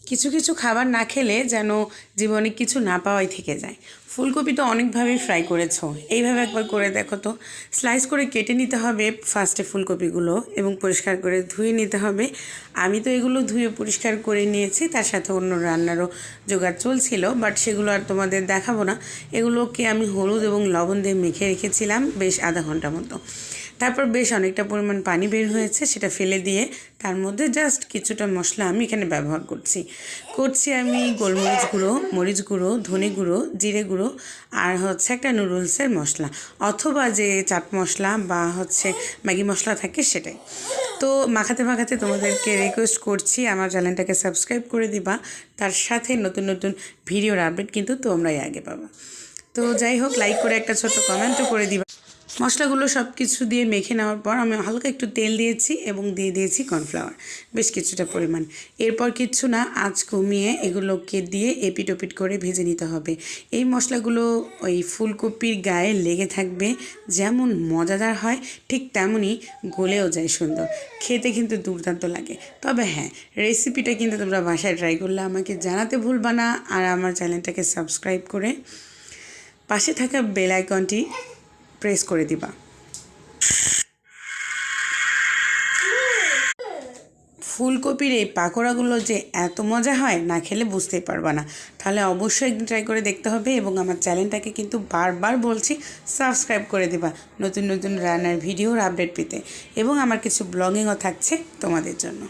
কিছু কিছু খাবার না খেলে যেন জীবনে কিছু না পাওয়াই থেকে যায়। ফুলকপি তো অনেকভাবেই ফ্রাই করেছো, এইভাবে একবার করে দেখো তো। স্লাইস করে কেটে নিতে হবে ফার্স্টে ফুলকপিগুলো এবং পরিষ্কার করে ধুয়ে নিতে হবে। আমি তো এগুলো ধুয়ে পরিষ্কার করে নিয়েছি, তার সাথে অন্য রান্নারও জোগাড় চলছিল, বাট সেগুলো আর তোমাদের দেখাবো না। এগুলোকে আমি হলুদ এবং লবণ দিয়ে মেখে রেখেছিলাম বেশ আধা ঘন্টা মতো। তারপর বেশ অনেকটা পরিমাণ পানি বের হয়েছে, সেটা ফেলে দিয়ে তার মধ্যে জাস্ট কিছুটা মশলা আমি এখানে ব্যবহার করছি আমি গোলমরিচ গুঁড়ো, মরিচ গুঁড়ো, ধনে গুঁড়ো, জিরে গুঁড়ো আর হচ্ছে একটা নুডলসের মশলা, অথবা যে চাট মশলা বা হচ্ছে ম্যাগি মশলা থাকে সেটাই। তো মাখাতে মাখাতে তোমাদেরকে রিকোয়েস্ট করছি আমার চ্যানেলটাকে সাবস্ক্রাইব করে দিবা, তার সাথে নতুন নতুন ভিডিওর আপডেট কিন্তু তোমরাই আগে পাবা। তো যাই হোক, লাইক করে একটা ছোট্ট কমেন্টও করে দিবা। মশলাগুলো সব কিছু দিয়ে মেখে নেওয়ার পর আমি হালকা একটু তেল দিয়েছি এবং দিয়ে দিয়েছি কর্নফ্লাওয়ার বেশ কিছুটা পরিমাণ। এরপর কিচ্ছু না, আঁচ কমিয়ে এগুলোকে দিয়ে এপিট ওপিট করে ভেজে নিতে হবে। এই মশলাগুলো ওই ফুলকপির গায়ে লেগে থাকবে, যেমন মজাদার হয় ঠিক তেমনই গলেও যায় সুন্দর, খেতে কিন্তু দুর্দান্ত লাগে। তবে হ্যাঁ, রেসিপিটা কিন্তু তোমরা বাসায় ট্রাই করলে আমাকে জানাতে ভুলবা না, আর আমার চ্যানেলটাকে সাবস্ক্রাইব করে পাশে থাকা বেল আইকনটি প্রেস করে দিবা। ফুলকপির এই পাকোড়াগুলো যে এত মজা হয়, না খেলে বুঝতেই পারবা না। তাহলে অবশ্যই একদিন ট্রাই করে দেখতে হবে এবং আমার চ্যানেলটাকে কিন্তু বারবার বলছি সাবস্ক্রাইব করে দিবা নতুন নতুন রান্নার ভিডিওর আপডেট পেতে, এবং আমার কিছু ব্লগিংও থাকছে তোমাদের জন্য।